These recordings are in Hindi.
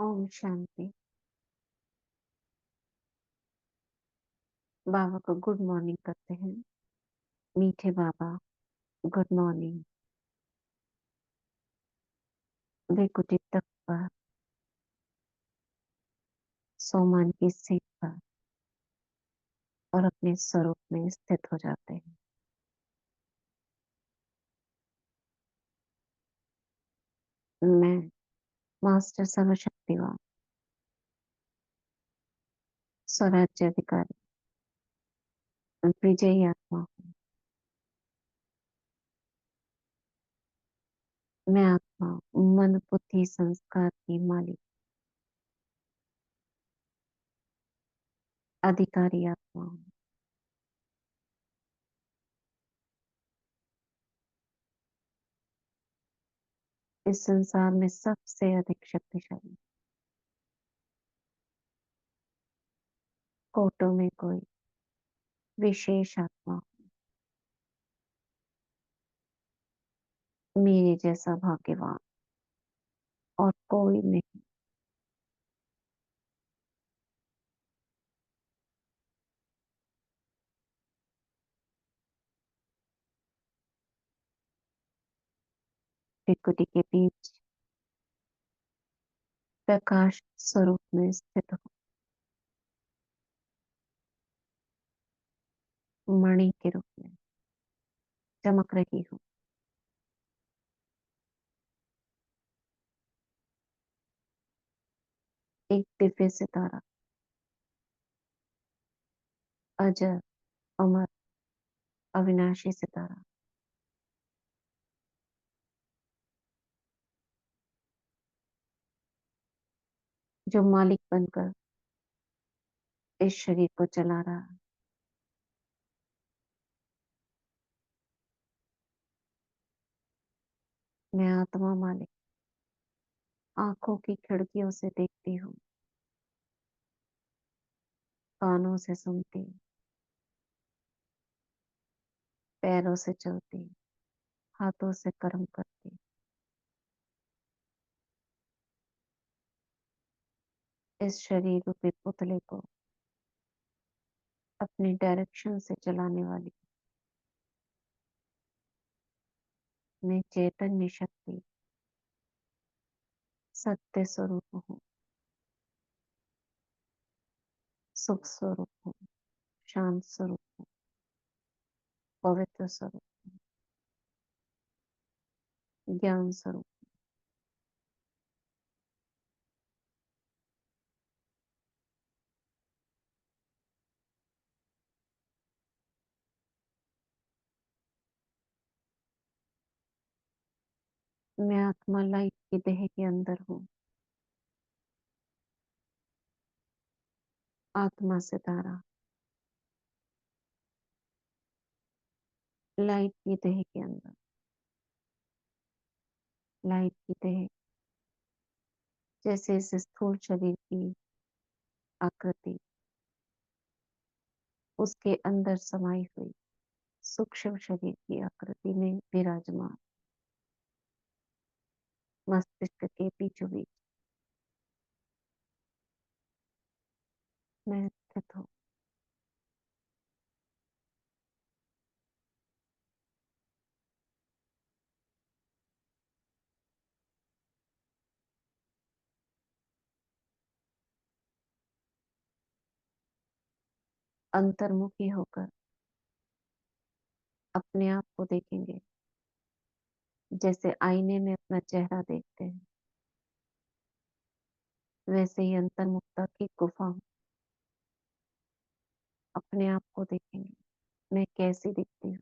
ओम शांति। बाबा को गुड मॉर्निंग करते हैं। मीठे बाबा, गुड मॉर्निंग। बेकुटी तक पर सोमान की सीट पर और अपने स्वरूप में स्थित हो जाते हैं। मैं मास्टर सर्वशक्तिवान स्वराज्य अधिकारी विजयी आत्मा हूँ। मैं आत्मा मन बुद्धि संस्कार की मालिक अधिकारी आत्मा हूँ। इस संसार में सबसे अधिक शक्तिशाली, कोटों में कोई विशेष आत्मा हूँ। मेरे जैसा भाग्यवान और कोई नहीं। बेकुटी के बीच प्रकाश स्वरूप में स्थित हूँ। मणि के रूप में चमक रही हूँ। एक दिव्य सितारा, अजर अमर अविनाशी सितारा, जो मालिक बनकर इस शरीर को चला रहा है। मैं आत्मा मालिक आंखों की खिड़कियों से देखती हूँ, कानों से सुनती, पैरों से चलती, हाथों से कर्म करती। इस शरीर रूपी पुतले को अपनी डायरेक्शन से चलाने वाली मैं चैतन्य शक्ति सत्य स्वरूप हूँ। सुख स्वरूप हूँ, शांत स्वरूप हूँ, पवित्र स्वरूप, ज्ञान स्वरूप। मैं आत्मा लाइट की देह के अंदर हूँ। आत्मा सितारा लाइट की देह के अंदर, लाइट की देह जैसे इस स्थूल शरीर की आकृति उसके अंदर समाई हुई सूक्ष्म शरीर की आकृति में विराजमान मस्तिष्क के बीचों बीच मैं स्थित हूँ। अंतर्मुखी होकर अपने आप को देखेंगे जैसे आईने में अपना चेहरा देखते हैं, वैसे ही अंतर्मुखता की गुफा में अपने आप को देखेंगे। मैं कैसी दिखती हूँ,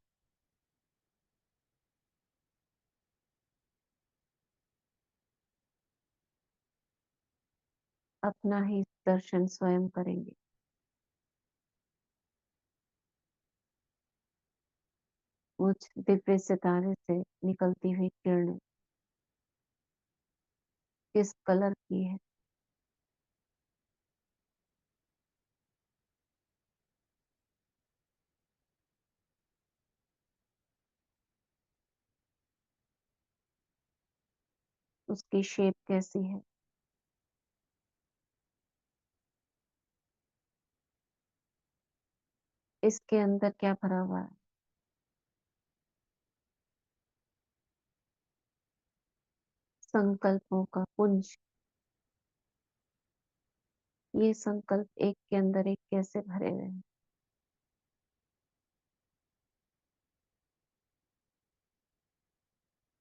अपना ही दर्शन स्वयं करेंगे। मुझ दिव्य सितारे से निकलती हुई किरणें किस कलर की है, उसकी शेप कैसी है, इसके अंदर क्या भरा हुआ है? संकल्पों का पुंज। ये संकल्प एक के अंदर एक कैसे भरे हुए हैं?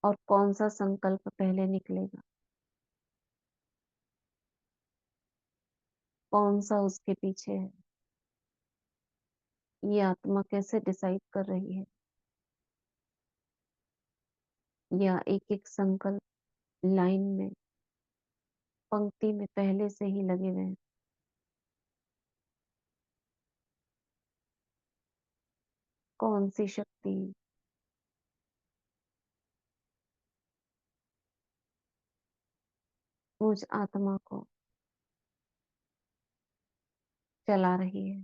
और कौन सा संकल्प पहले निकलेगा? कौन सा उसके पीछे है? ये आत्मा कैसे डिसाइड कर रही है? या एक एक संकल्प लाइन में, पंक्ति में पहले से ही लगे हुए हैं? कौन सी शक्ति मुझ आत्मा को चला रही है?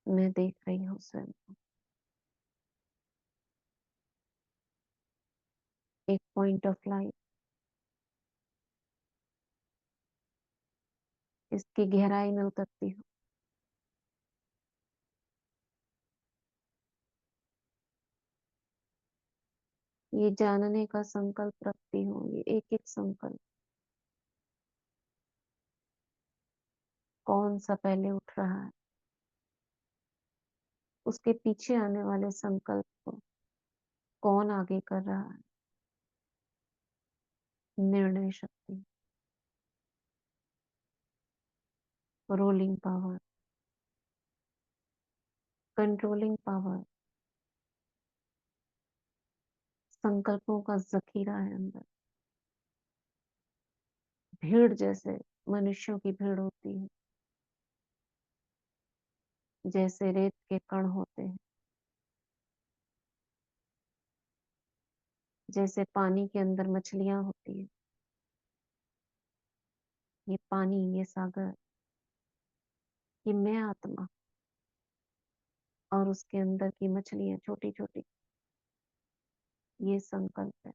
मैं देख रही हूँ स्वयं को। एक पॉइंट ऑफ लाइट, इसकी गहराई में उतरती हूँ। ये जानने का संकल्प रखती हूँ, ये एक एक संकल्प कौन सा पहले उठ रहा है, उसके पीछे आने वाले संकल्प को कौन आगे कर रहा है? निर्णय शक्ति, रोलिंग पावर, कंट्रोलिंग पावर, संकल्पों का जखीरा है अंदर। भीड़ जैसे मनुष्यों की भीड़ होती है, जैसे रेत के कण होते हैं, जैसे पानी के अंदर मछलियां होती है। ये पानी, ये सागर, ये मैं आत्मा और उसके अंदर की मछलियां छोटी छोटी, ये संकल्प है।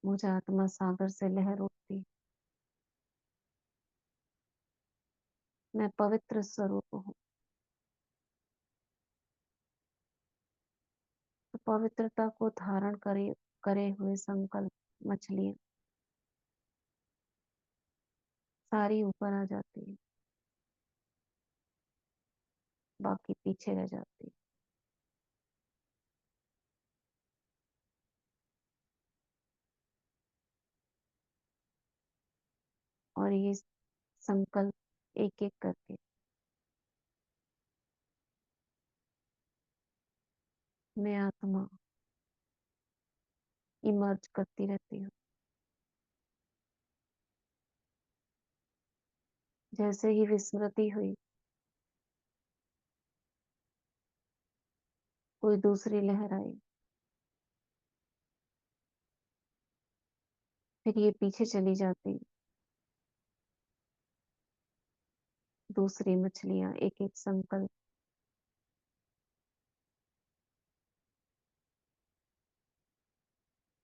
मुझे आत्मा सागर से लहर उठती, मैं पवित्र स्वरूप हूँ। तो पवित्रता को धारण करे हुए संकल्प मछलियां सारी ऊपर आ जाती है, बाकी पीछे रह जाती है। और ये संकल्प एक एक करके मैं आत्मा इमर्ज करती रहती हूँ। जैसे ही विस्मृति हुई, कोई दूसरी लहर आई, फिर ये पीछे चली जाती। दूसरी मछलियां एक एक संकल्प,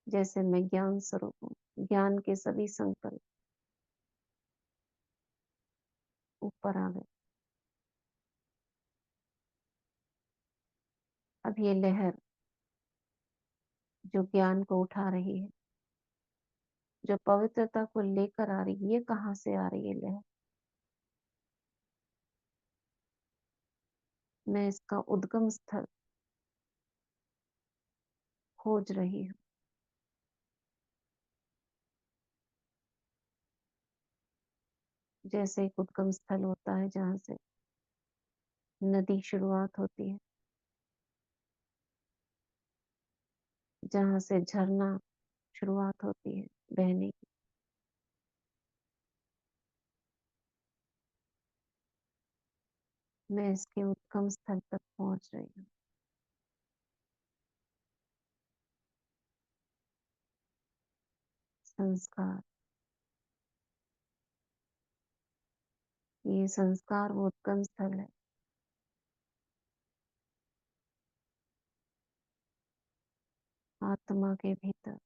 जैसे मैं ज्ञान स्वरूप हूँ, ज्ञान के सभी संकल्प ऊपर आ गए। अब ये लहर जो ज्ञान को उठा रही है, जो पवित्रता को लेकर आ रही है, ये कहाँ से आ रही है लहर? मैं इसका उद्गम स्थल खोज रही हूँ। जैसे एक उद्गम स्थल होता है जहाँ से नदी शुरुआत होती है, जहाँ से झरना शुरुआत होती है बहने की। मैं इसके उद्गम स्थल तक पहुंच रही हूँ। संस्कार, ये संस्कार वो उद्गम स्थल है। आत्मा के भीतर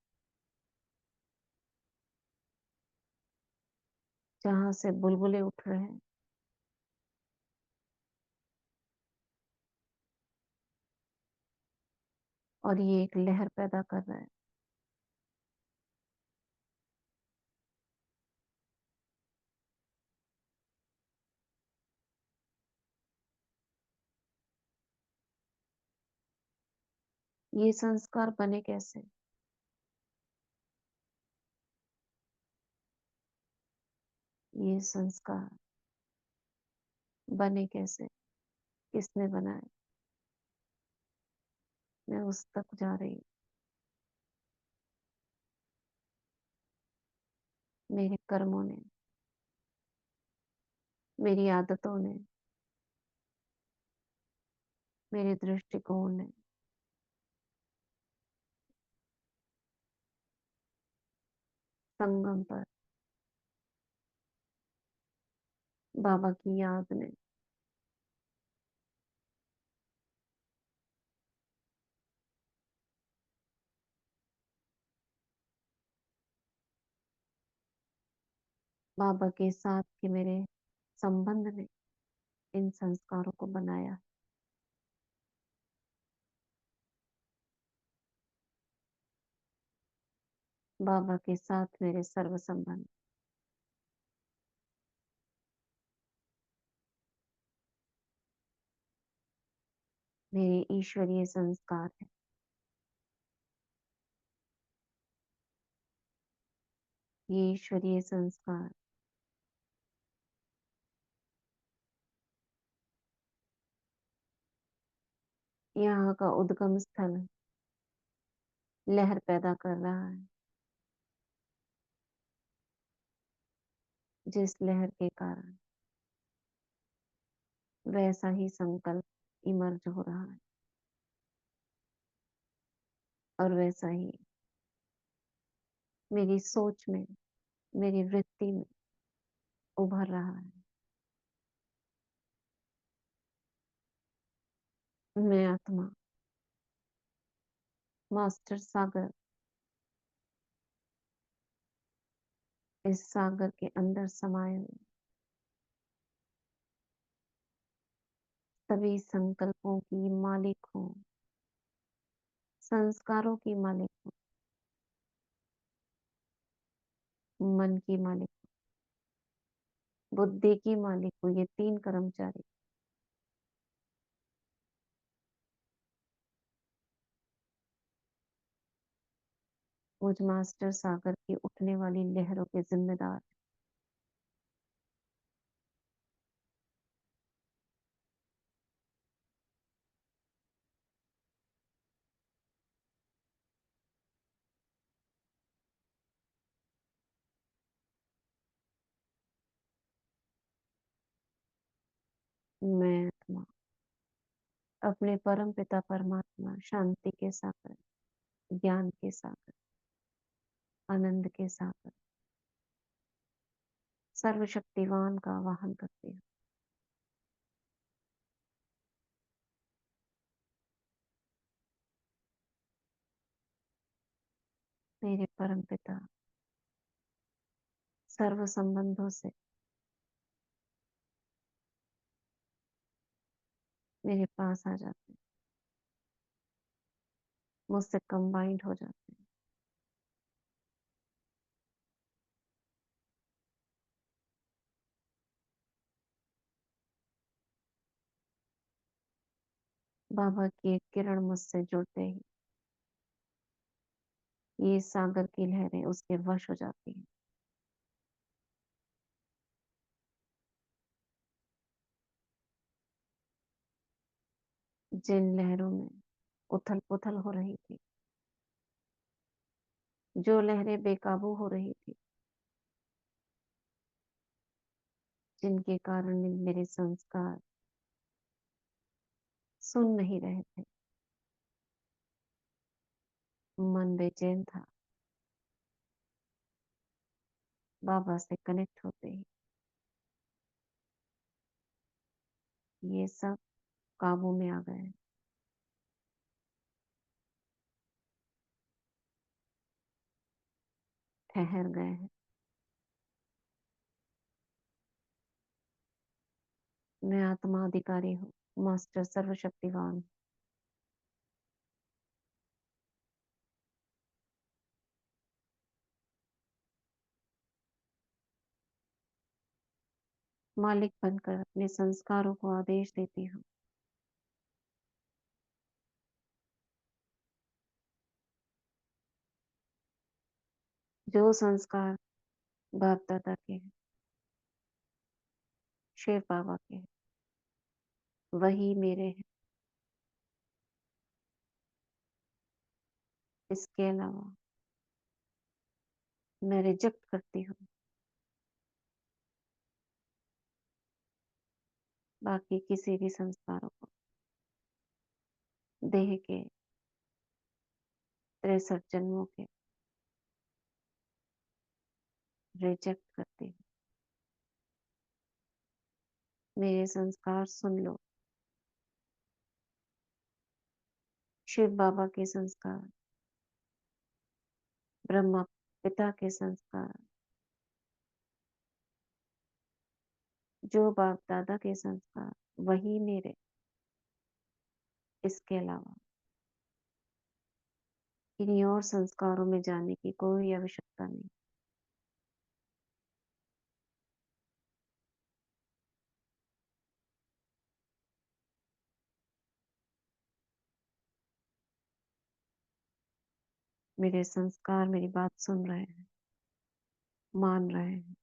जहाँ से बुलबुले उठ रहे हैं और ये एक लहर पैदा कर रहा है। ये संस्कार बने कैसे? ये संस्कार बने कैसे? किसने बनाए? मैं उस तक जा रही हूँ। मेरे कर्मों ने, मेरी आदतों ने, मेरे दृष्टिकोण ने, संगम पर बाबा की याद ने, बाबा के साथ के मेरे संबंध ने इन संस्कारों को बनाया। बाबा के साथ मेरे सर्व संबंध, मेरे ईश्वरीय संस्कार है। ये ईश्वरीय संस्कार यहाँ का उद्गम स्थल लहर पैदा कर रहा है, जिस लहर के कारण वैसा ही संकल्प इमर्ज हो रहा है और वैसा ही मेरी सोच में, मेरी वृत्ति में उभर रहा है। मैं आत्मा, मास्टर सागर, इस सागर के अंदर समाये हुए सभी संकल्पों की मालिक हूँ, संस्कारों की मालिक हूँ, मन की मालिक, बुद्धि की मालिक हूँ। ये तीन कर्मचारी मुझ मास्टर सागर की उठने वाली लहरों के जिम्मेदार। मैं आत्मा, अपने परम पिता परमात्मा, शांति के सागर, ज्ञान के सागर, आनंद के सागर, सर्वशक्तिवान का वाहन करती हूँ। मेरे परम पिता सर्व संबंधों से मेरे पास आ जाते हैं, मुझसे कंबाइंड हो जाते हैं। बाबा की एक किरण मुझसे जुड़ते ही ये सागर की लहरें उसके वश हो जाती हैं। जिन लहरों में उथल पुथल हो रही थी, जो लहरें बेकाबू हो रही थी, जिनके कारण मेरे संस्कार सुन नहीं रहे थे, मन बेचैन था, बाबा से कनेक्ट होते ही ये सब काबू में आ गए, ठहर गए हैं। मैं आत्मा अधिकारी हूँ, मास्टर सर्वशक्तिवान, मालिक बनकर अपने संस्कारों को आदेश देती हूँ। जो संस्कार बाप दादा के हैं, शिव बाबा के हैं, वही मेरे हैं। इसके अलावा मैं रिजेक्ट करती हूँ बाकी किसी भी संस्कारों को। देह के 63 जन्मों के रिजेक्ट करती हूँ। मेरे संस्कार सुन लो। शिव बाबा के संस्कार, ब्रह्मा पिता के संस्कार, जो बाप दादा के संस्कार, वही मेरे। इसके अलावा किन्हीं और संस्कारों में जाने की कोई आवश्यकता नहीं। मेरे संस्कार मेरी बात सुन रहे हैं, मान रहे हैं।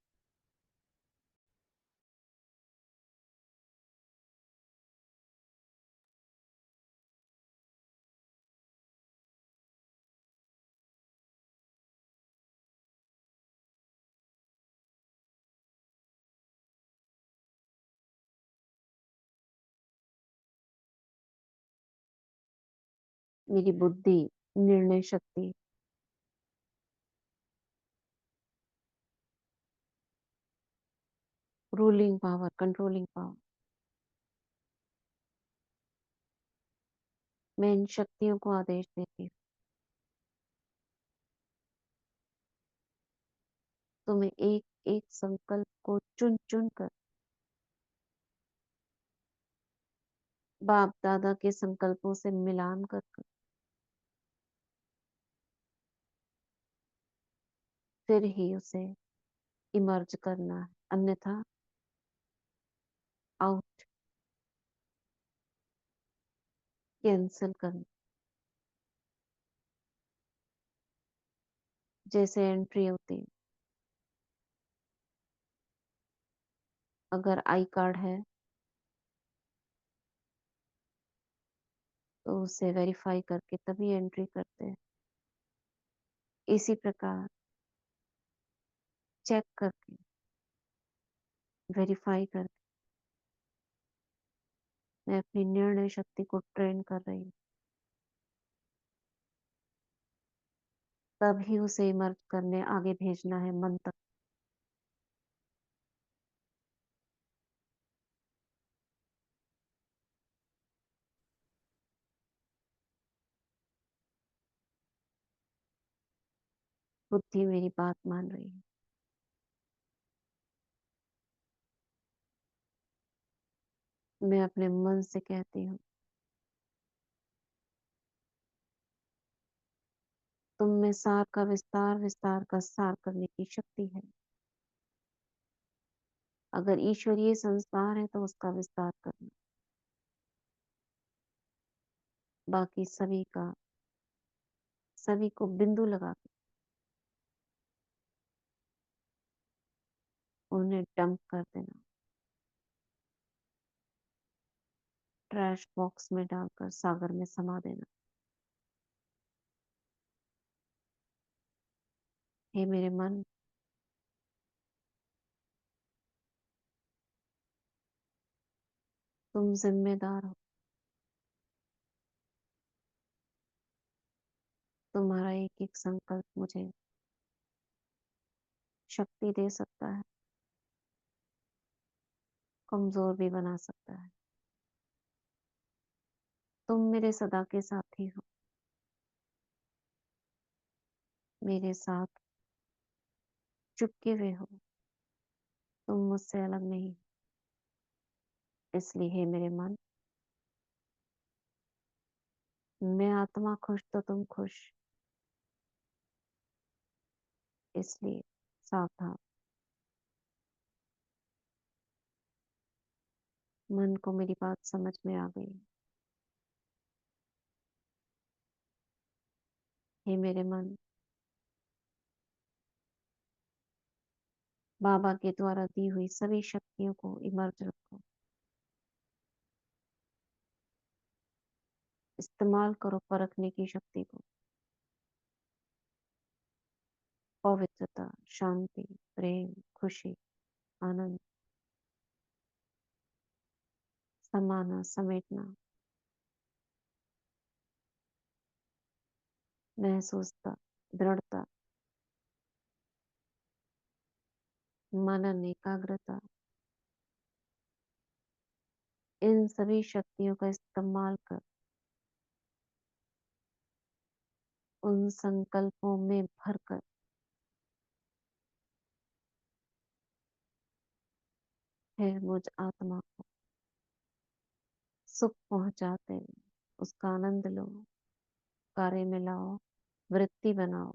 मेरी बुद्धि, निर्णय शक्ति, रूलिंग पावर, कंट्रोलिंग पावर, मैं इन शक्तियों को आदेश देती हूँ। तुम्हें एक एक संकल्प को चुन चुन कर बाप दादा के संकल्पों से मिलान कर कर फिर ही उसे इमर्ज करना है, अन्यथा आउट, कैंसिल करना। जैसे एंट्री होती है, अगर आई कार्ड है तो उसे वेरीफाई करके तभी एंट्री करते हैं। इसी प्रकार चेक करके, वेरीफाई करके मैं अपनी निर्णय शक्ति को ट्रेन कर रही हूँ, तभी उसे इमर्ज करने आगे भेजना है मन तक। बुद्धि मेरी बात मान रही है। मैं अपने मन से कहती हूँ, तुम में सार का विस्तार, विस्तार का सार करने की शक्ति है। अगर ईश्वरीय संस्कार है तो उसका विस्तार करना, बाकी सभी को बिंदु लगा के उन्हें डंप कर देना, ट्रैश बॉक्स में डालकर सागर में समा देना। हे मेरे मन, तुम जिम्मेदार हो। तुम्हारा एक एक संकल्प मुझे शक्ति दे सकता है, कमजोर भी बना सकता है। तुम मेरे सदा के साथी हो, मेरे साथ चुपके हुए हो। तुम मुझसे अलग नहीं। इसलिए हे मेरे मन, मैं आत्मा खुश तो तुम खुश, इसलिए सावधान। मन को मेरी बात समझ में आ गई। हे मेरे मन, बाबा के द्वारा दी हुई सभी शक्तियों को इमर्ज रखो, इस्तेमाल करो परखने की शक्ति को। पवित्रता, शांति, प्रेम, खुशी, आनंद, समाना, समेटना, महसूसता, दृढ़ता, मनन, एकाग्रता, इन सभी शक्तियों का इस्तेमाल कर उन संकल्पों में भरकर फिर मुझ आत्मा को सुख पहुंचाते उसका आनंद लो, कार्य में लाओ, वृत्ति बनाओ।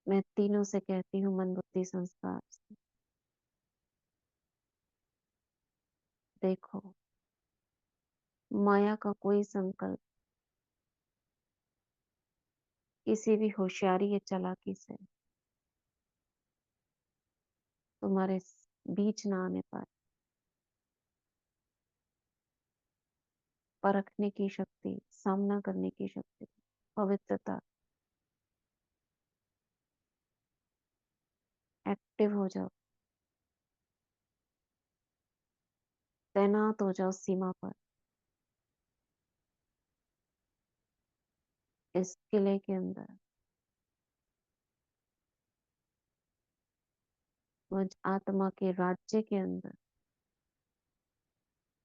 मैं तीनों से कहती हूँ, मन बुद्धि संस्कार से, देखो माया का कोई संकल्प किसी भी होशियारी या चालाकी से तुम्हारे बीच ना आने पाए। परखने की शक्ति, सामना करने की शक्ति, पवित्रता, एक्टिव हो जाओ, तैनात हो जाओ सीमा पर। इस किले के अंदर, मुझ आत्मा के राज्य के अंदर,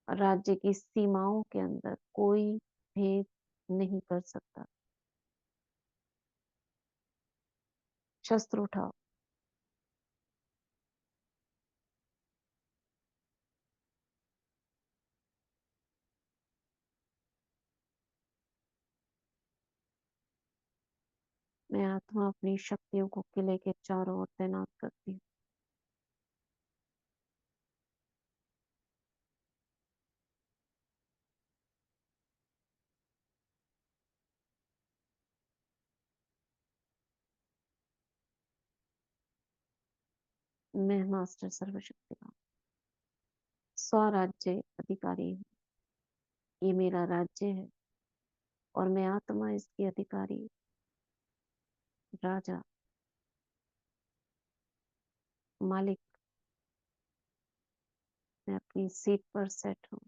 राज्य की सीमाओं के अंदर कोई भेद नहीं कर सकता। शस्त्र उठाओ, मैं आत्मा अपनी शक्तियों को किले के चारों ओर तैनात करती हूँ। मैं मास्टर सर्वशक्तिमान स्वराज्य अधिकारी हूँ। ये मेरा राज्य है और मैं आत्मा इसकी अधिकारी, राजा, मालिक। मैं अपनी सीट पर सेट हूँ।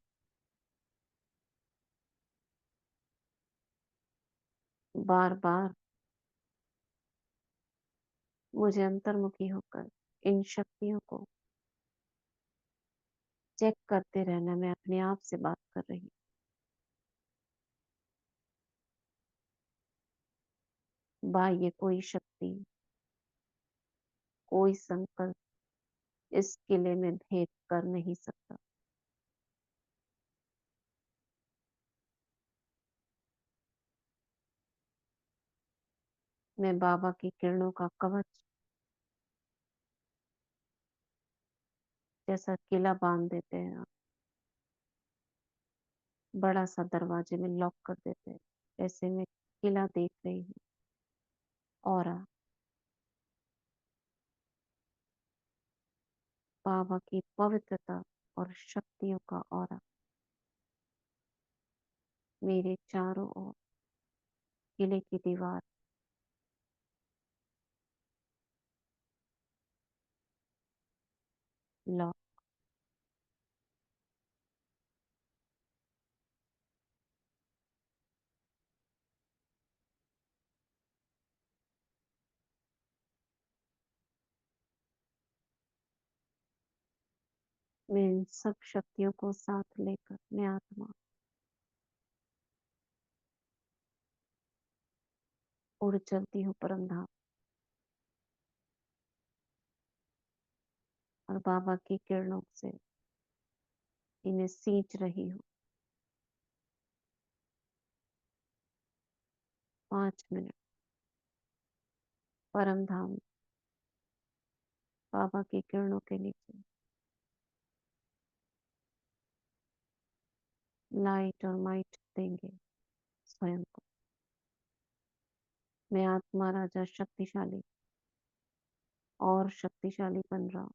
बार बार मुझे अंतर्मुखी होकर इन शक्तियों को चेक करते रहना। मैं अपने आप से बात कर रही हूँ। बाह्य कोई शक्ति, कोई संकल्प इस किले में भेद कर नहीं सकता। मैं बाबा की किरणों का कवच जैसा किला बांध देते हैं आप, बड़ा सा दरवाजे में लॉक कर देते हैं, ऐसे मैं किला देख रही हूँ। और बाबा की पवित्रता और शक्तियों का औरा मेरे चारों ओर, किले की दीवार, लॉक। मैं इन सब शक्तियों को साथ लेकर, मैं आत्मा उड़ चलती हूँ परम धाम और बाबा की किरणों से इन्हें सींच रही हूँ। 5 मिनट परम धाम बाबा की किरणों के नीचे लाइट और माइट देंगे स्वयं को। मैं आत्मा राजा शक्तिशाली और शक्तिशाली बन रहा हूँ।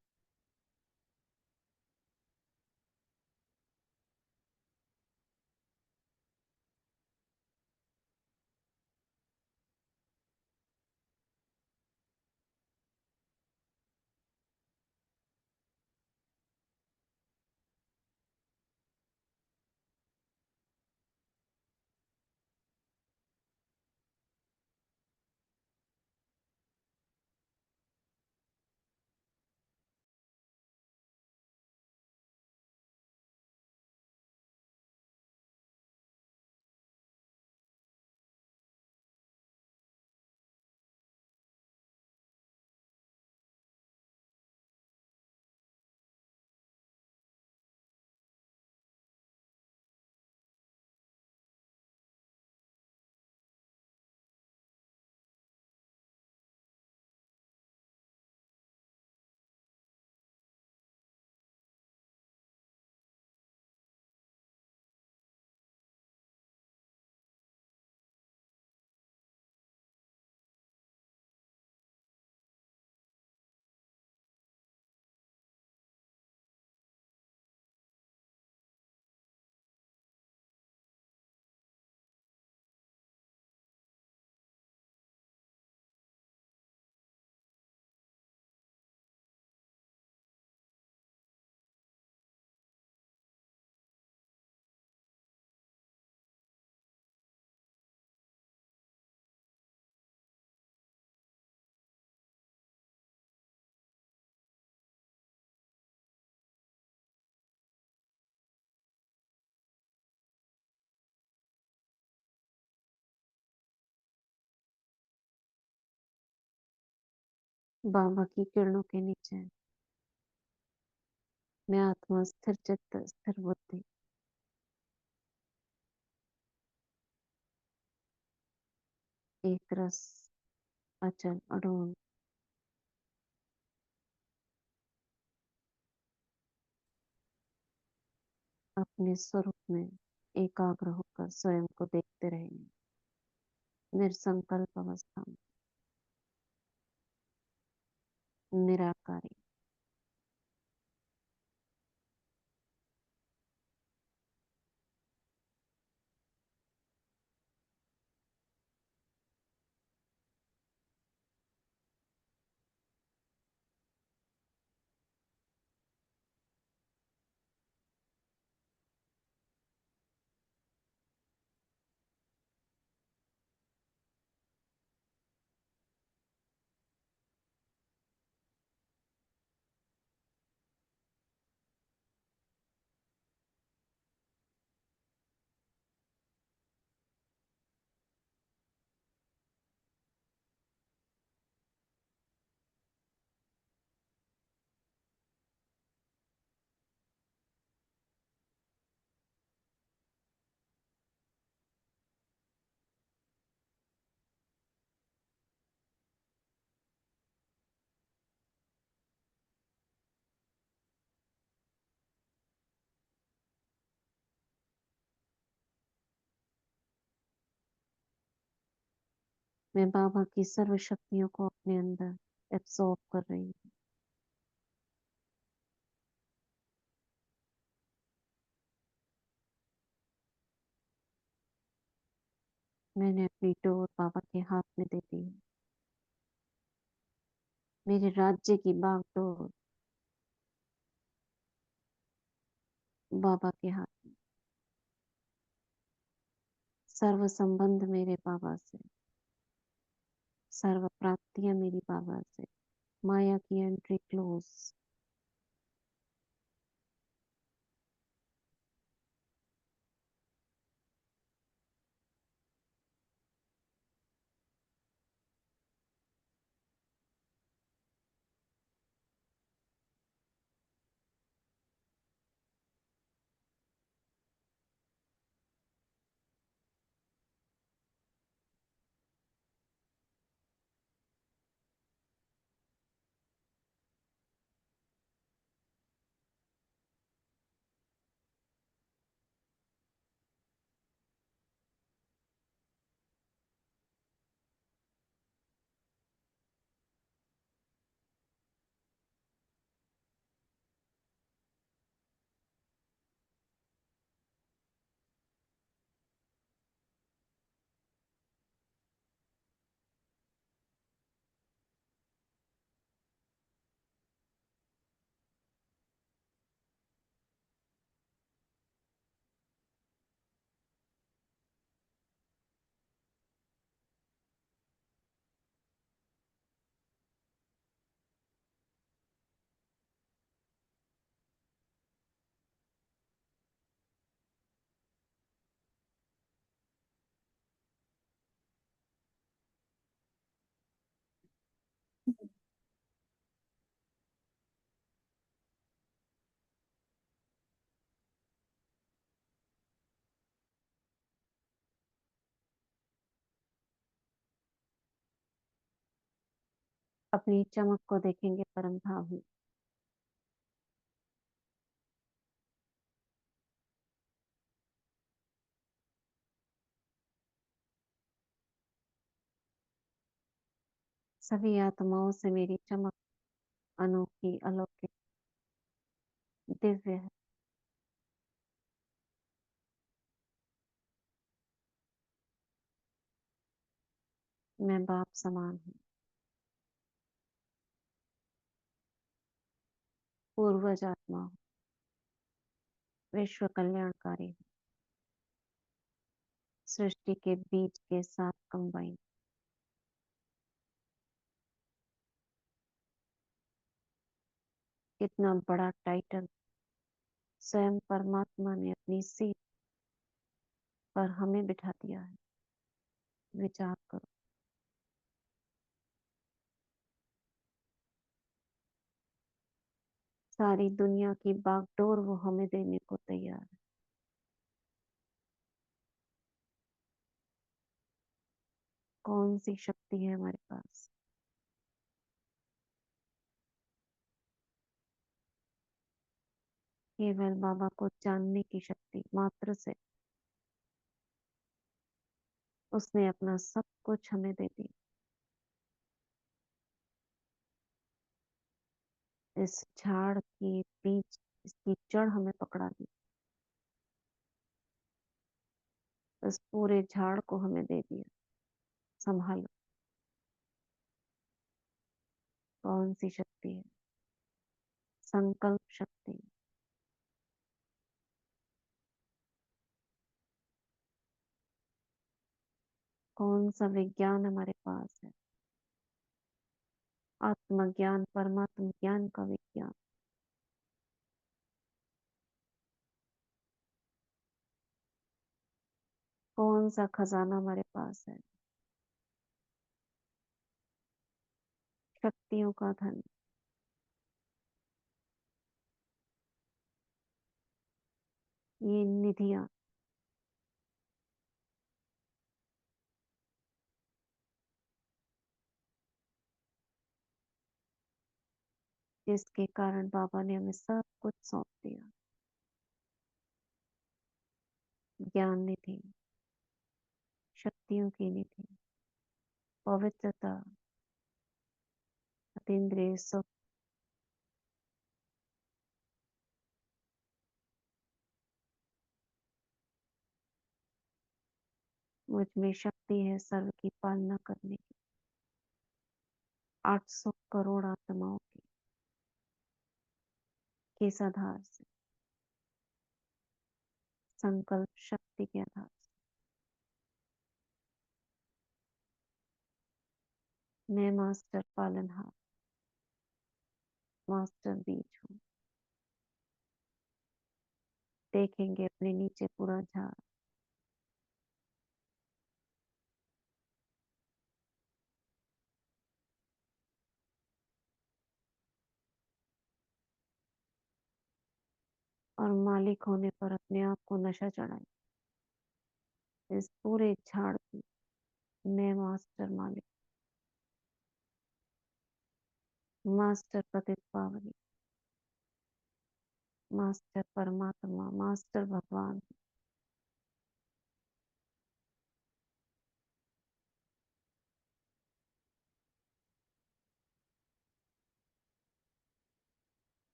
बाबा की किरणों के नीचे मैं आत्मा स्थिर चित्त स्थिर बुद्धि एक रस अचल अडोल अपने स्वरूप में एकाग्र होकर स्वयं को देखते रहेंगे। निरसंकल्प अवस्था में निराकारी मैं बाबा की सर्व शक्तियों को अपने अंदर एब्सॉर्ब कर रही हूँ। मैंने अपनी डोर बाबा के हाथ में दे दी है। मेरे राज्य की बागडोर बाबा के हाथ में। सर्व संबंध मेरे बाबा से, सर्व प्राप्तियां मेरी बाबा से। माया की एंट्री क्लोज। अपनी चमक को देखेंगे परम धाम में। सभी आत्माओं से मेरी चमक अनोखी, अलौकिक, दिव्य है। मैं बाप समान हूँ, पूर्वज आत्मा हूँ, विश्व कल्याणकारी हूँ, सृष्टि के बीज के साथ कंबाइन। कितना बड़ा टाइटल स्वयं परमात्मा ने अपनी सीट पर हमें बिठा दिया है। विचार करो। सारी दुनिया की बागडोर वो हमें देने को तैयार है। कौन सी शक्ति है हमारे पास? केवल बाबा को जानने की शक्ति मात्र से उसने अपना सब कुछ हमें दे दिया। इस झाड़ की बीज, इसकी जड़ हमें पकड़ा दी। इस पूरे झाड़ को हमें दे दिया। संभालो। कौन सी शक्ति है? संकल्प शक्ति। कौन सा विज्ञान हमारे पास है? आत्मज्ञान, परमात्म ज्ञान का विज्ञान। कौन सा खजाना हमारे पास है? शक्तियों का धन। ये निधियां जिसके कारण बाबा ने हमें सब कुछ सौंप दिया। ज्ञान निधि, शक्तियों की निधि, पवित्रता, अतीन्द्रिय सुख। मुझ में शक्ति है सर्व की पालना करने की। 800 करोड़ आत्माओं की किस आधार से? संकल्प शक्ति के आधार से। मैं मास्टर पालनहार, मास्टर बीज हूँ। देखेंगे अपने नीचे पूरा झाड़। और मालिक होने पर अपने आप को नशा चढ़ाए। इस पूरे झाड़ की मैं मास्टर मालिक, मास्टर पतित पावनी, मास्टर परमात्मा, मास्टर भगवान।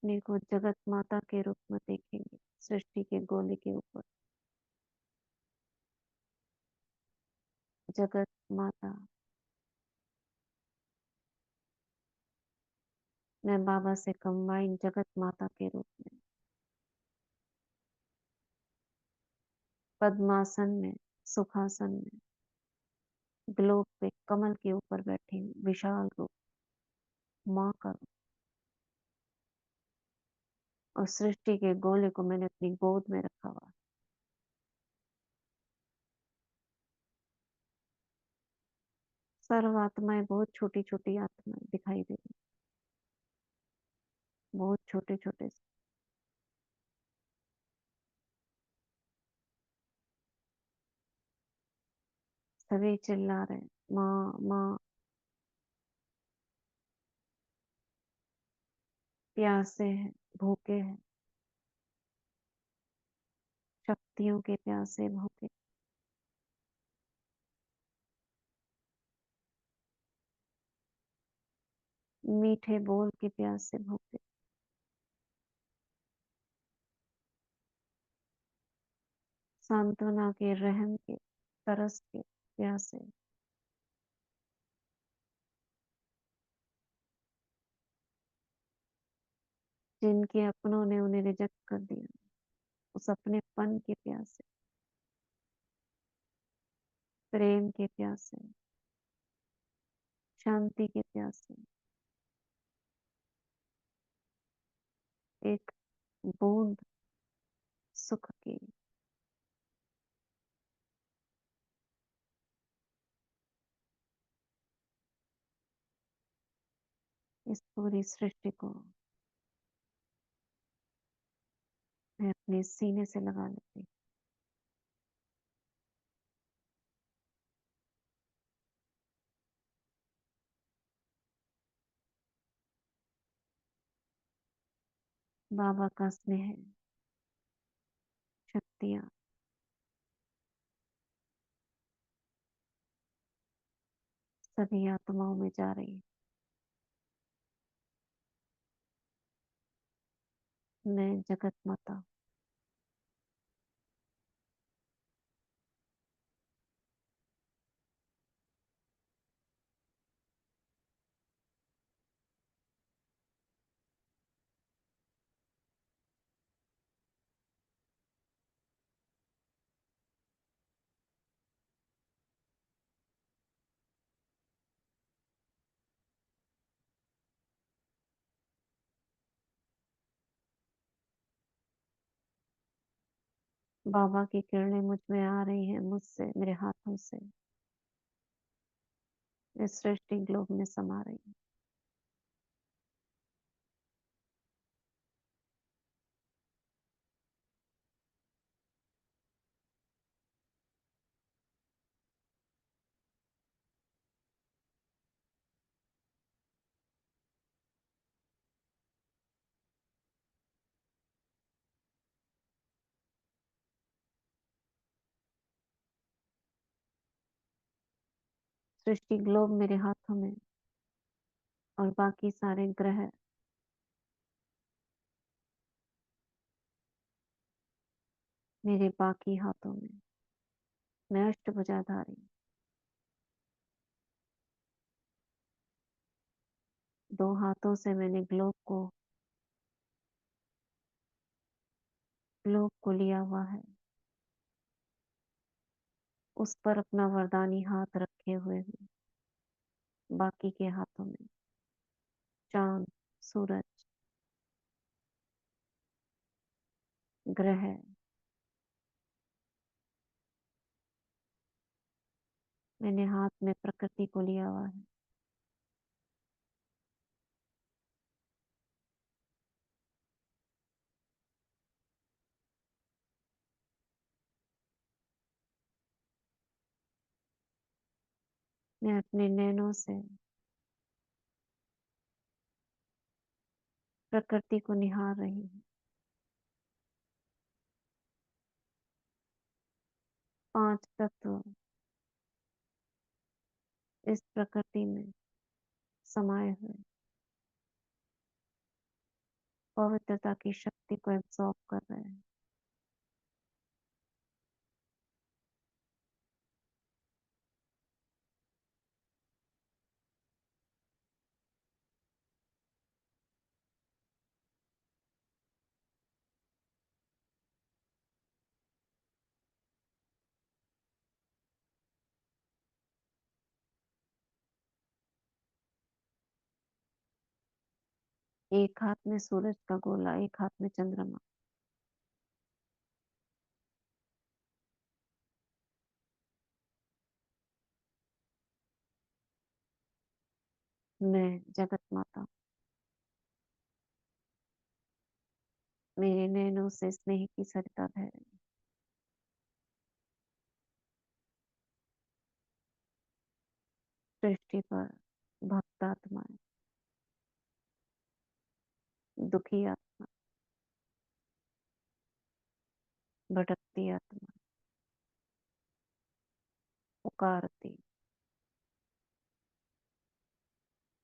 अपने को जगत माता के रूप में देखेंगे, सृष्टि के गोले के ऊपर। जगत माता। मैं बाबा से कंबाइन जगत माता के रूप में पद्मासन में, सुखासन में, ग्लोब पे कमल के ऊपर बैठी हूँ। विशाल रूप, माँ का रूप। और सृष्टि के गोले को मैंने अपनी गोद में रखा हुआ। सर्व आत्माएं बहुत छोटी छोटी आत्माएं दिखाई दे रही, बहुत छोटे छोटे। सभी चिल्ला रहे, माँ माँ। प्यासे हैं, भूखे हैं, शक्तियों के प्यासे भूखे। मीठे बोल के प्यासे भूखे। सांत्वना के, रहम के, तरस के प्यासे। जिनके अपनों ने उन्हें रिजेक्ट कर दिया, उस अपनेपन के प्यासे, प्रेम के प्यासे, शांति के प्यासे, एक बूंद सुख की। इस पूरी सृष्टि को मैं अपने सीने से लगा लेती। बाबा का स्नेह, शक्तियाँ सभी आत्माओं में जा रही है। मैं जगत माता, बाबा की किरणें मुझ में आ रही हैं, मुझसे, मेरे हाथों से इस सृष्टि ग्लोब में समा रही है। सृष्टि ग्लोब मेरे हाथों में और बाकी सारे ग्रह मेरे बाकी हाथों में। मैं अष्टभुजाधारी, दो हाथों से मैंने ग्लोब को लिया हुआ है। उस पर अपना वरदानी हाथ रखे हुए हूँ। बाकी के हाथों में चांद, सूरज, ग्रह, मैंने हाथ में प्रकृति को लिया हुआ है। मैं अपने नैनों से प्रकृति को निहार रही हूँ। 5 तत्व इस प्रकृति में समाये हुए पवित्रता की शक्ति को एब्जॉर्ब कर रहे हैं। एक हाथ में सूरज का गोला, एक हाथ में चंद्रमा। मैं जगत माता, मेरे नैनों से स्नेह की सरिता बह रही। सृष्टि पर भक्त आत्माएं, दुखी आत्मा, भटकती आत्मा, पुकारती,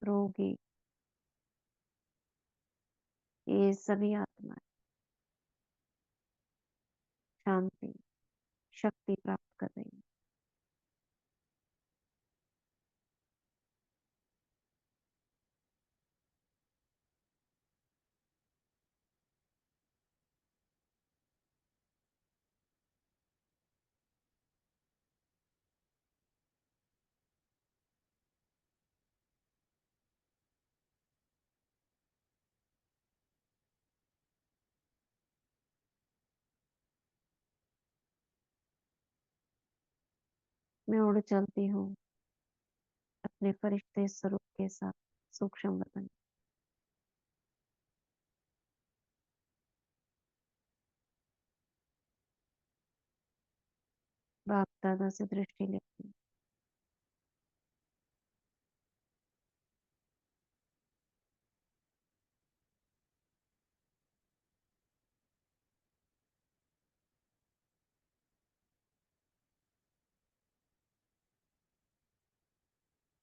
रोगी, ये सभी आत्माएं शांति, शक्ति प्राप्त कर रही हैं। मैं उड़ चलती हूँ अपने फरिश्ते स्वरूप के साथ सूक्ष्म वतन। बाप दादा से दृष्टि लेती हूँ।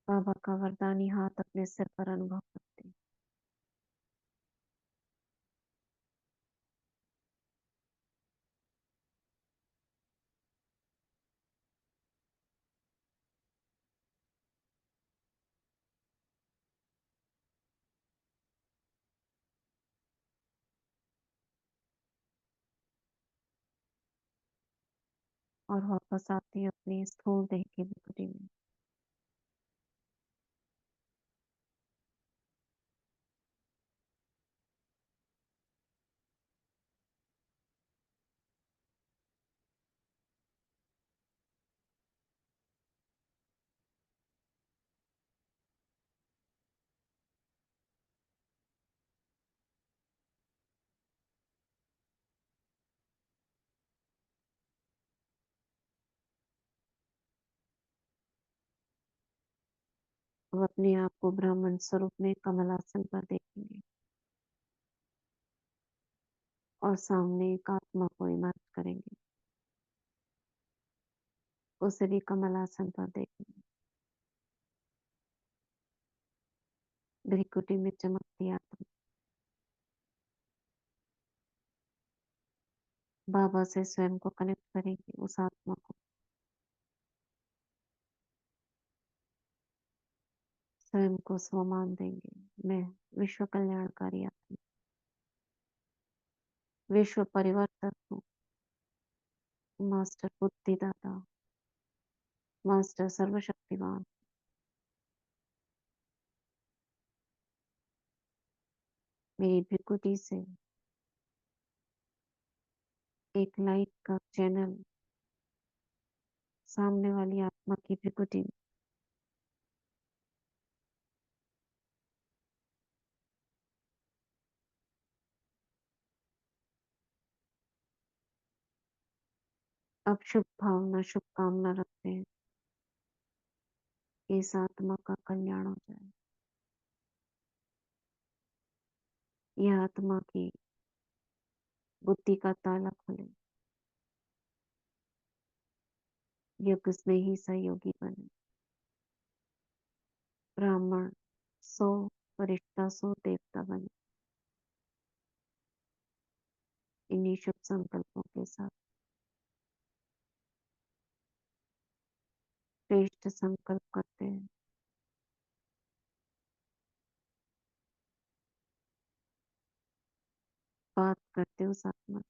बाबा का वरदानी हाथ अपने सिर पर अनुभव करती हूँ। और वापस आती हूँ अपनी स्थूल देह की विकृति में। अब अपने आप को ब्राह्मण स्वरूप में कमलासन पर देखेंगे और सामने एक आत्मा को इमर्ज करेंगे, उसे भी कमलासन पर देखेंगे। भ्रिकुटी में चमकती आत्मा बाबा से स्वयं को कनेक्ट करेंगे, उस आत्मा को स्वयं को स्वमान देंगे। मैं विश्व कल्याणकारी आत्मा, विश्व परिवर्तक हूँ, मास्टर बुद्धिदाता, मास्टर सर्वशक्तिमान। मेरी भ्रिकुटी से एक लाइट का चैनल सामने वाली आत्मा की भ्रिकुटी में अब शुभ भावना, शुभकामना रखते हैं कि इस आत्मा का कल्याण हो जाए। यह आत्मा की बुद्धि का ताला खुले, यज्ञ में ही सहयोगी बने। ब्राह्मण 100, फरिश्ता 100 देवता बने। इन्हीं शुभ संकल्पों के साथ श्रेष्ठ संकल्प करते हैं। बात करते उस आत्मा से,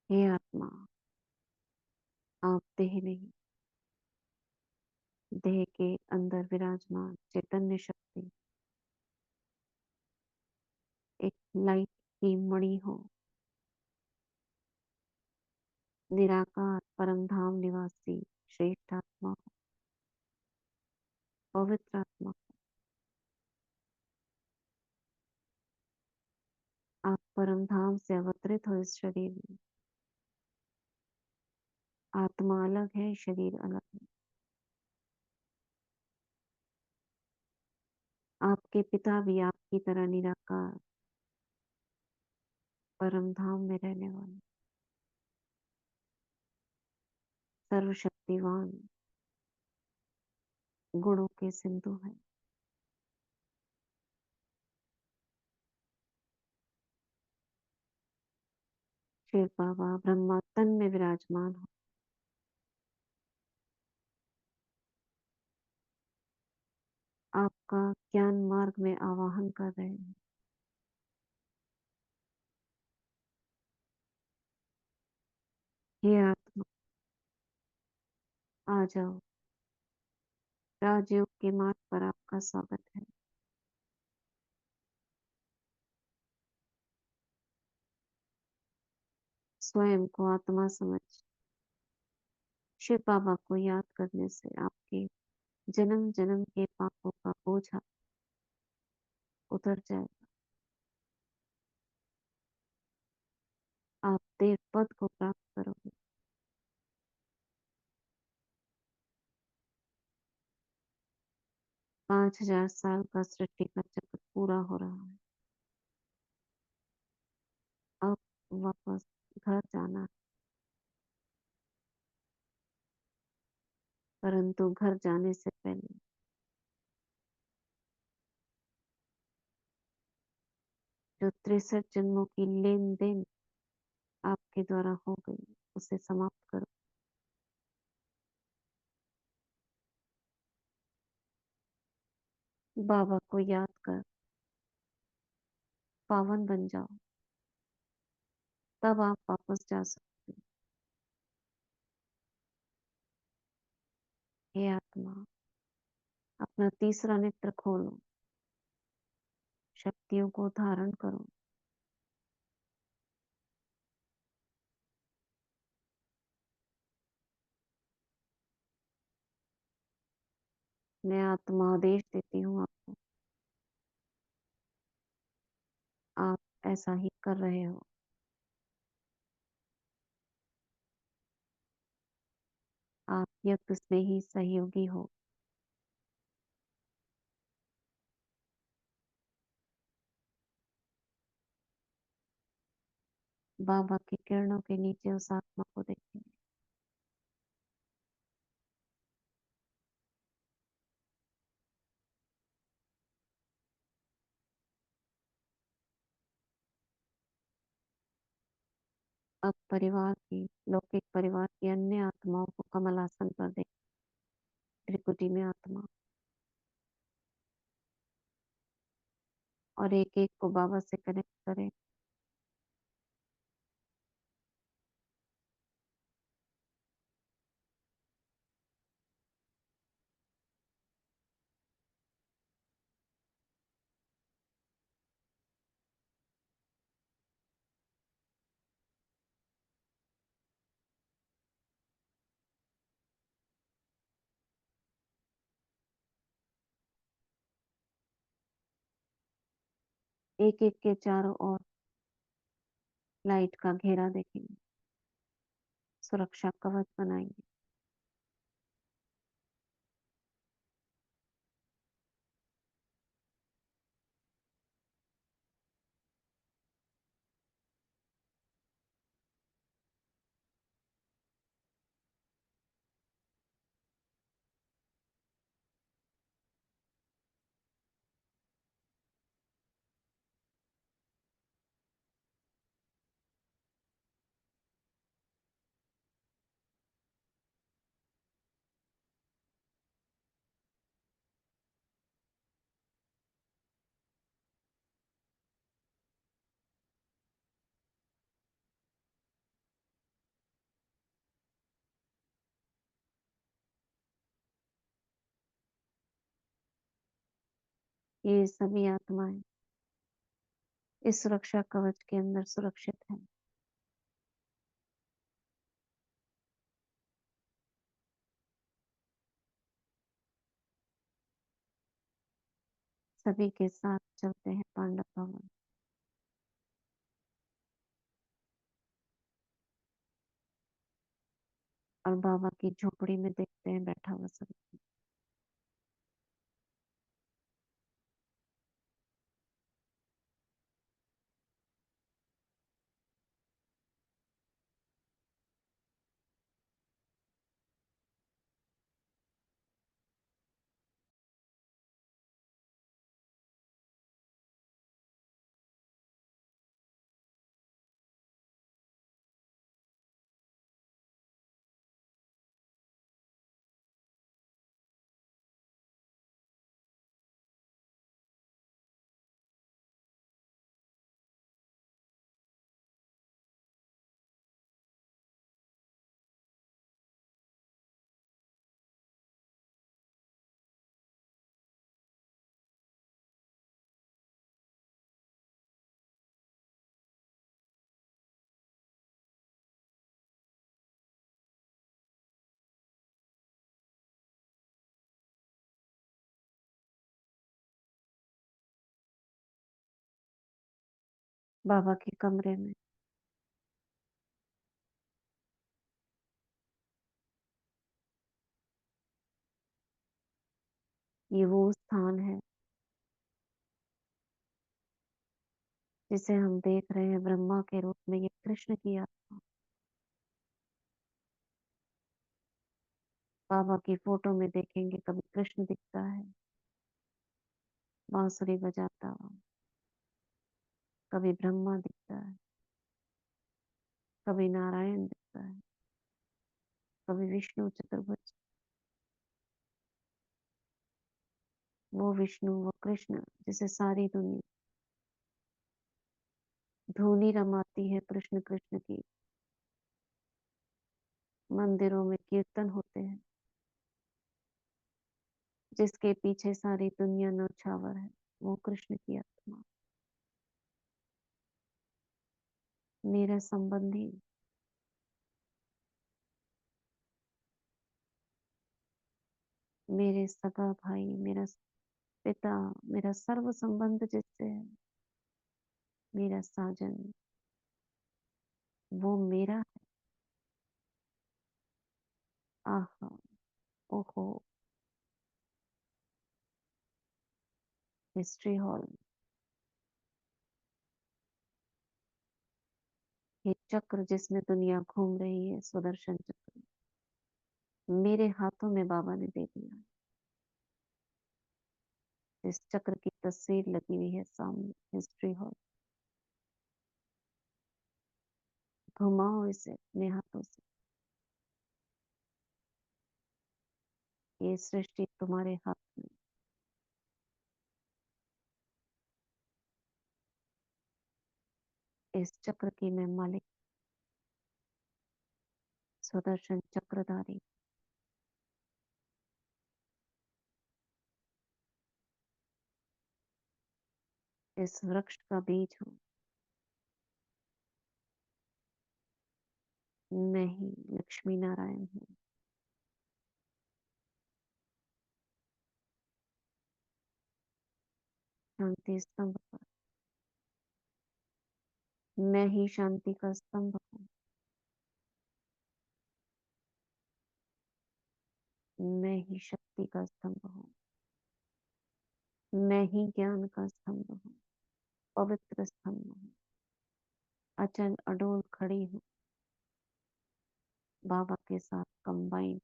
हे आत्मा, आप देह नहीं, देह के अंदर विराजमान चैतन्य शक्ति एक लाइट की मणि हो, निराकार परम धाम निवासी श्रेष्ठ आत्मा हो, पवित्र आत्मा। आप परम धाम से अवतरित हो इस शरीर में। आत्मा अलग है, शरीर अलग है। आपके पिता भी आपकी तरह निराकार परम धाम में रहने वाले सर्वशक्तिवान गुणों के सिंधु हैं। शिव बाबा ब्रह्मा तन में विराजमान हो, आपका ज्ञान मार्ग में आवाहन कर रहे हैं। हे आत्मा, आ जाओ। राजयोग के मार्ग पर आपका स्वागत है। स्वयं को आत्मा समझ शिव बाबा को याद करने से आपके जन्म जन्म के पापों का बोझा उतर जाएगा। आप देव पद को प्राप्त करोगे। 5000 साल का सृष्टि का चक्र पूरा हो रहा है। अब वापस घर जाना है, परंतु घर जाने से पहले जो 63 जन्मों की लेन देन आपके द्वारा हो गई उसे समाप्त करो। बाबा को याद कर पावन बन जाओ, तब आप वापस जा सकते हो। हे आत्मा, अपना तीसरा नेत्र खोलो, शक्तियों को धारण करो। मैं आत्मा आदेश देती हूँ आपको, आप ऐसा ही कर रहे हो। आप यज्ञ में ही सहयोगी हो। बाबा की किरणों के नीचे उस आत्मा को देखें। अब परिवार की लौकिक परिवार की अन्य आत्माओं को कमल आसन पर देखें। त्रिकुटी में आत्मा, और एक एक को बाबा से कनेक्ट करें। एक एक के चारों ओर लाइट का घेरा देखेंगे, सुरक्षा कवच बनाएंगे। ये सभी आत्माएं इस सुरक्षा कवच के अंदर सुरक्षित हैं। सभी के साथ चलते हैं पांडव भवन, और बाबा की झोपड़ी में देखते हैं बैठा हुआ सब। बाबा के कमरे में। ये वो स्थान है जिसे हम देख रहे हैं ब्रह्मा के रूप में, ये कृष्ण की आत्मा। बाबा की फोटो में देखेंगे कभी कृष्ण दिखता है बांसुरी बजाता हुआ, कभी ब्रह्मा दिखता है, कभी नारायण दिखता है, कभी विष्णु चतुर्भुज। वो विष्णु, वो कृष्ण जिसे सारी दुनिया धूनी रमाती है कृष्ण कृष्ण की। मंदिरों में कीर्तन होते हैं, जिसके पीछे सारी दुनिया नौछावर है, वो कृष्ण की आत्मा। मेरा संबंधी, मेरे सगा भाई, मेरा पिता, मेरा सर्व संबंध जिससे है, मेरा साजन, वो मेरा। आहा, ओहो, हिस्ट्री हॉल। ये चक्र जिसमें दुनिया घूम रही है, सुदर्शन चक्र, मेरे हाथों में बाबा ने दे दिया। इस चक्र की तस्वीर लगी हुई है सामने, हिस्ट्री हॉल। घुमाओ इसे अपने हाथों से। ये सृष्टि तुम्हारे हाथ में। इस चक्र की मैं मालिक, सुदर्शन चक्रधारी। इस वृक्ष का बीज हूँ। मैं ही लक्ष्मी नारायण हूँ। शांति स्तंभ पर मैं ही शांति का स्तंभ हूँ। मैं ही शक्ति का स्तंभ हूँ। मैं ही ज्ञान का स्तंभ हूँ, पवित्र स्तंभ हूँ। अचल अडोल खड़ी हूँ, बाबा के साथ कंबाइन।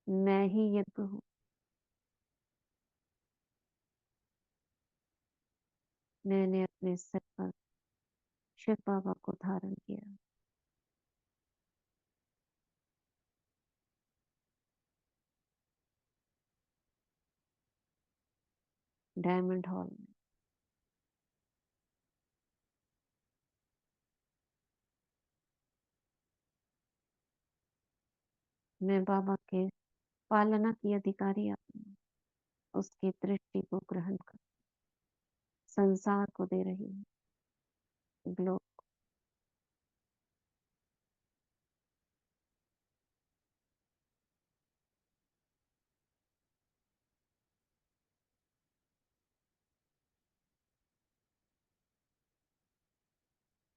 मैं ही यज्ञ हूँ। मैंने अपने सिर पर शिव बाबा को धारण किया। डायमंड हॉल में मैं बाबा के पालना की अधिकारी आत्मा, उसकी दृष्टि को ग्रहण कर संसार को दे रही हूँ ग्लो।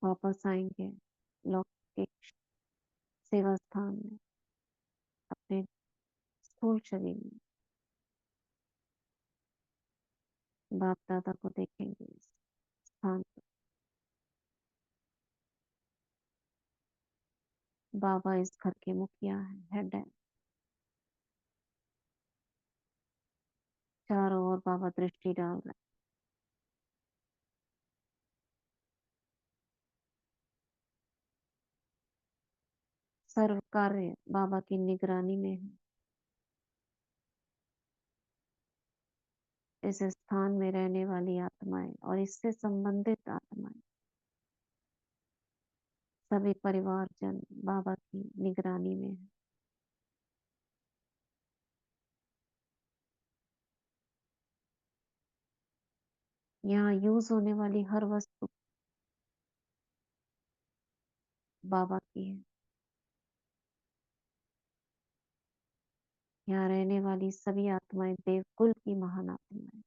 वापस आएंगे लोक के सेवा स्थान में, अपने स्थूल शरीर में। बाप दादा को देखेंगे इस स्थान पर। बाबा इस घर के मुखिया है, हेड है। चारों ओर बाबा दृष्टि डाल रहे हैं। सर्व कार्य बाबा की निगरानी में है। इस स्थान में रहने वाली आत्माएं और इससे संबंधित आत्माएं, सभी परिवारजन बाबा की निगरानी में है। यहाँ यूज होने वाली हर वस्तु बाबा की है। यहाँ रहने वाली सभी आत्माएं देवकुल की महान आत्माएं,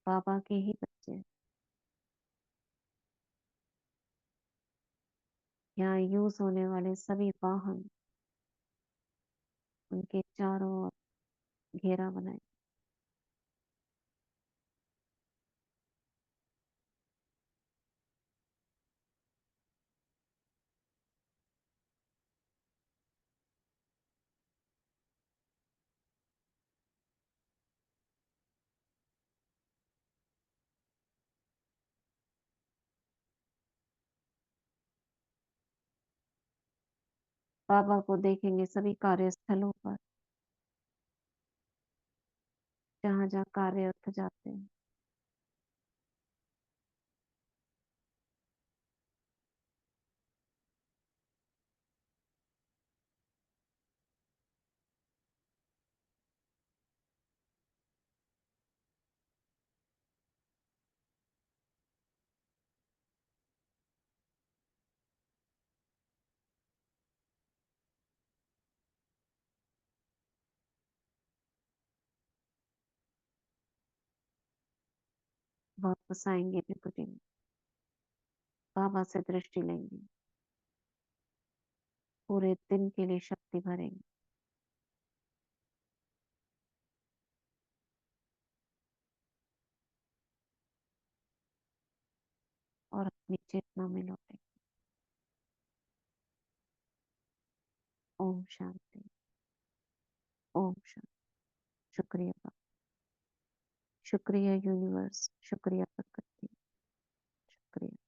बाबा के ही बच्चे। यहाँ यूज होने वाले सभी वाहन उनके चारों ओर घेरा बनाए। बाबा को देखेंगे सभी कार्यस्थलों पर, जहाँ जहाँ कार्यरत जाते हैं। वापस आएंगे त्रिपुटी में, बाबा से दृष्टि लेंगे, पूरे दिन के लिए शक्ति भरेंगे और अपनी चेतना में लौटेंगे। ओम शांति। ओम शांति। शुक्रिया बाबा, शुक्रिया यूनिवर्स, शुक्रिया प्रकृति, शुक्रिया।